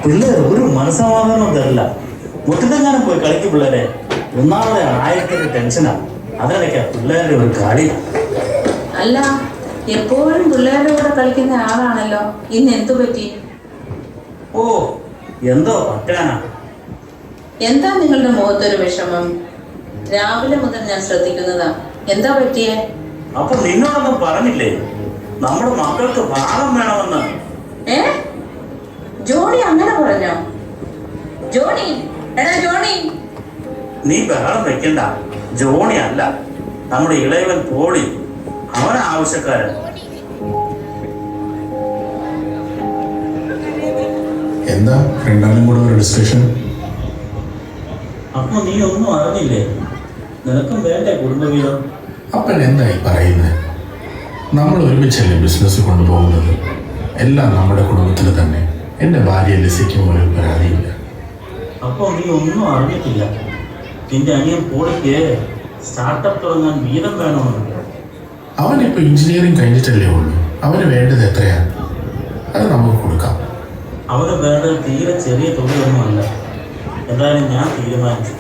പിള്ളേർ ഒരു മനസ്സമാധാനം തരില്ല. മുറ്റത്തെങ്ങാനും പോയി കളിക്കും പിള്ളേരെ. ഒന്നാമതെ 1000 ടെൻഷനാണ്. അതിനിടയ്ക്കാ പിള്ളേരുടെ ഒരു കളി. അല്ല, എപ്പോഴും പിള്ളേരുടെ കൂടെ കളിക്കുന്ന ആളാണല്ലോ, ഇന്ന് എന്തു പറ്റി? ഓ, എന്തോ പറ്റാനാ. എന്താ നിങ്ങളുടെ മുഖത്തൊരു വിഷമം? രാവിലെ മുതൽ ഞാൻ ശ്രദ്ധിക്കുന്നതാ. എന്താ പറ്റിയേ? അപ്പൊ നിന്നോടൊന്നും പറഞ്ഞില്ലേ നമ്മുടെ മക്കൾക്ക് ഭാഗം വേണമെന്ന്? ജോണി അങ്ങനെ പറഞ്ഞോ? ജോണി, എടാ ജോണി. നീ ബഹളം വെക്കണ്ട. ജോണി അല്ല, നമ്മുടെ ഇളയവൻ പോളി. അവനാ ആവശ്യക്കാരൻ. എന്താ രണ്ടാളും കൂടെ ഒരു ഡിസ്കഷൻ? അപ്പൊ നീ ഒന്നും അറിഞ്ഞില്ലേ? നിനക്കും വേണ്ടേ കുടുംബവീതം? അപ്പൻ എന്തായി പറയുന്നത്? നമ്മൾ ഒരുമിച്ചല്ലേ ബിസിനസ് കൊണ്ടുപോകുന്നത്. എല്ലാം നമ്മുടെ കുടുംബത്തിൽ തന്നെ. എൻ്റെ ഭാര്യ ലിസിക്കും ഒരു പരാതിയില്ല. അപ്പൊ നീ ഒന്നും അറിഞ്ഞിട്ടില്ല. നിന്റെ അനിയൻ പോളിക്ക് സ്റ്റാർട്ടപ്പ് തുടങ്ങാൻ വീതം വേണമെന്ന്. അവനിപ്പോൾ എഞ്ചിനീയറിംഗ് കഴിഞ്ഞിട്ടല്ലേ ഉള്ളൂ. അവന് വേണ്ടത് എത്രയാണ്? അത് നമുക്ക് കൊടുക്കാം. അവന് വേണ്ടത് തീരെ ചെറിയ തുകയൊന്നുമല്ല. എന്തായാലും ഞാൻ തീരുമാനിച്ചു.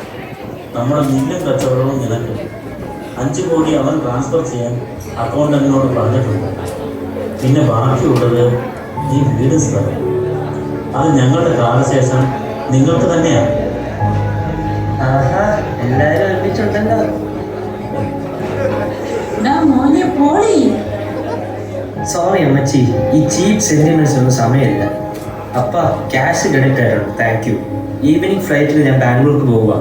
നമ്മുടെ മില്ലും കച്ചവടവും നിനക്ക് 5 കോടി അവൻ ട്രാൻസ്ഫർ ചെയ്യാൻ അക്കൗണ്ടന്റിനോട് പറഞ്ഞിട്ടുണ്ട്. പിന്നെ ബാക്കിയുള്ളത് ഈ വീട് സ്ഥലം. അത് ഞങ്ങളുടെ കാലശേഷം നിങ്ങൾക്ക് തന്നെയാണ്. എല്ലാരും ഒരുമിച്ചുണ്ടല്ലോ. സോറി അമ്മച്ചി, ഈ ചീപ്പ് സെന്റിമെന്റ്സ് ഒന്നും സമയമില്ല. അപ്പ ക്യാഷ് ക്രെഡിറ്റ് ആയിട്ടുണ്ട്. Thank you. ഈവനിങ് ഫ്ലൈറ്റിൽ ഞാൻ ബാംഗ്ലൂർക്ക് പോവുക.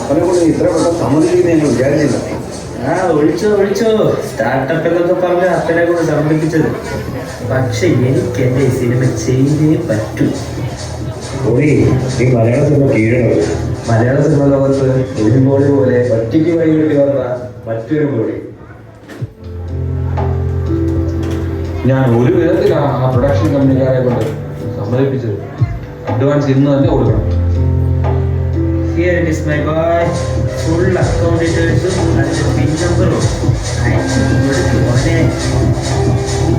അപ്പനെ കൂടെ ഇത്ര പെട്ടെന്ന് സമ്മതിക്കുന്ന ഞങ്ങൾ വിചാരിച്ചില്ല. ഒഴിച്ചോ സ്റ്റാർട്ടപ്പ് എന്നൊക്കെ പറഞ്ഞ് അപ്പനെ കൂടെ സമ്മതിപ്പിച്ചത്. പക്ഷെ എനിക്ക് എൻ്റെ ഈ സിനിമ ചെയ്തേ പറ്റൂ. ഈ മലയാള സിനിമ കീഴടങ്ങി. മലയാള സിനിമ ലോകത്ത് ഒരു ബോളി പോലെ ഒറ്റയ്ക്ക് വഴികിട്ടി വന്ന മറ്റൊരു ബോളി. ഞാൻ ഒരു വിധത്തിലാണ് ആ പ്രൊഡക്ഷൻ കമ്പനിക്കാരെ കൊണ്ട് സമ്മതിപ്പിച്ചത്. അഡ്വാൻസ് ഇന്ന് തന്നെ കൊടുക്കണം. Here it is my boy. Full account details and the PIN number. I കൊടുത്തു മോനെ.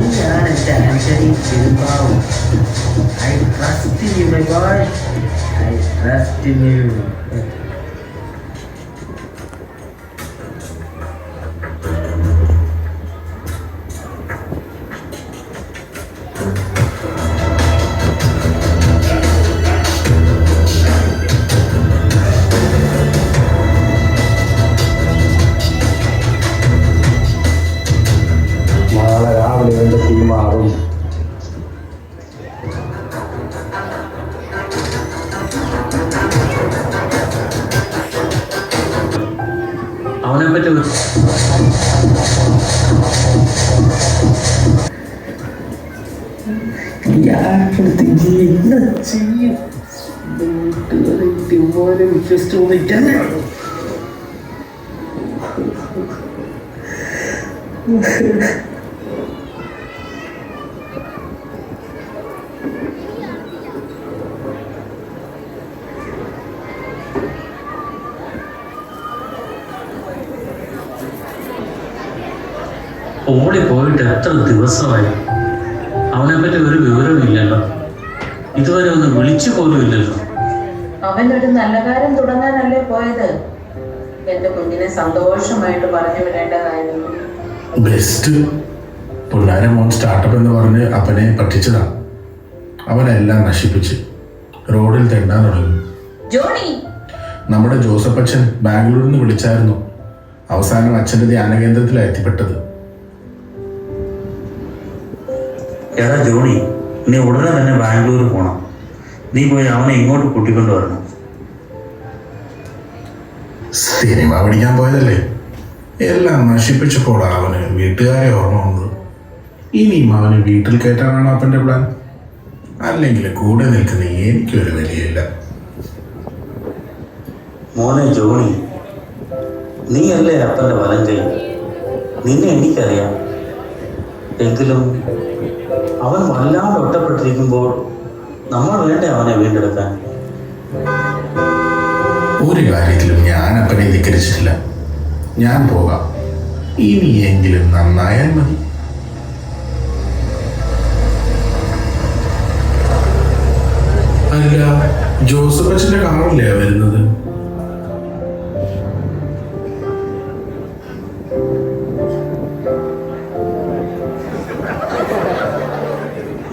നീയാണ് എൻ്റെ Antony Perumbavoor. I trust in you my boy. I trust in you. നാളെ രാവിലെ എൻ്റെ ടീം മാറും. അവനെ പറ്റി വിശ്വസിച്ചു. ഓടി പോയിട്ട് എത്ര ദിവസമായി? അവനെ പറ്റി ഒരു വിവരമില്ലല്ലോ. ഇതുവരെ ഒന്ന് വിളിച്ചു പോലും ഇല്ലല്ലോ. അവനൊരു നല്ല കാര്യം തുടങ്ങാനല്ലേ പോയത്. എന്റെ കുഞ്ഞിനെ സന്തോഷമായിട്ട് പറഞ്ഞു വിടേണ്ടതായിരുന്നു. ബെസ്റ്റ്. പിള്ളേരെ മോൻ സ്റ്റാർട്ടപ്പ് എന്ന് പറഞ്ഞ് അപ്പനെ പറ്റിച്ചതാണ്. അവനെല്ലാം നശിപ്പിച്ച് റോഡിൽ തെണ്ടാൻ തുടങ്ങി. ജോണി, നമ്മുടെ ജോസഫ് അച്ഛൻ ബാംഗ്ലൂരിൽ നിന്ന് വിളിച്ചായിരുന്നു. അവസാനം അച്ഛൻ്റെ ധ്യാന കേന്ദ്രത്തിലാണ് എത്തിപ്പെട്ടത്. എടാ ജോണി, നീ ഉടനെ തന്നെ ബാംഗ്ലൂർ പോകണം. നീ പോയി അവനെ ഇങ്ങോട്ട് കൂട്ടിക്കൊണ്ട് വരണം. സിനിമ പഠിക്കാൻ പോയതല്ലേ, എല്ലാം നശിപ്പിച്ചപ്പോൾ അവന് വീട്ടുകാരെ ഓർമ്മ വന്നത്. ഇനിയും അവന് വീട്ടിൽ കയറ്റാനാണ് അപ്പൻ്റെ പ്ലാൻ. അല്ലെങ്കിൽ കൂടെ നിൽക്കുന്ന എനിക്കൊരു വിലയില്ല. മോനെ ജോണി, നീ അല്ലേ അപ്പൻ്റെ വലം കൈ. നിന്നെ എനിക്കറിയാം. എങ്കിലും അവൻ വല്ലാതെ ഒറ്റപ്പെട്ടിരിക്കുമ്പോൾ നമ്മൾ വേണ്ടേ അവനെ വീണ്ടെടുക്കാൻ? ഒരു കാര്യത്തിലും ഞാൻ അപ്പനെ ധിക്കരിച്ചിട്ടില്ല. ഞാൻ പോകാം, ഇനിയെങ്കിലും നന്നായാൽ മതി. അല്ല, ജോസഫ് അച്ഛൻ്റെ കാറല്ലേ വരുന്നത്?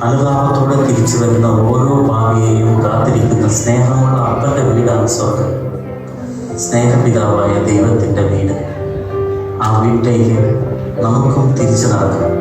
അനുതാപത്തോടെ തിരിച്ചു വരുന്ന ഓരോ ഭാവിയെയും കാത്തിരിക്കുന്ന സ്നേഹമുള്ള അപ്പൻ്റെ വീടാണ് സ്വർഗം. സ്നേഹപിതാവായ ദൈവത്തിൻ്റെ വീട്. ആ വീട്ടിലേക്ക് നമുക്കും തിരിച്ചു നടക്കാം.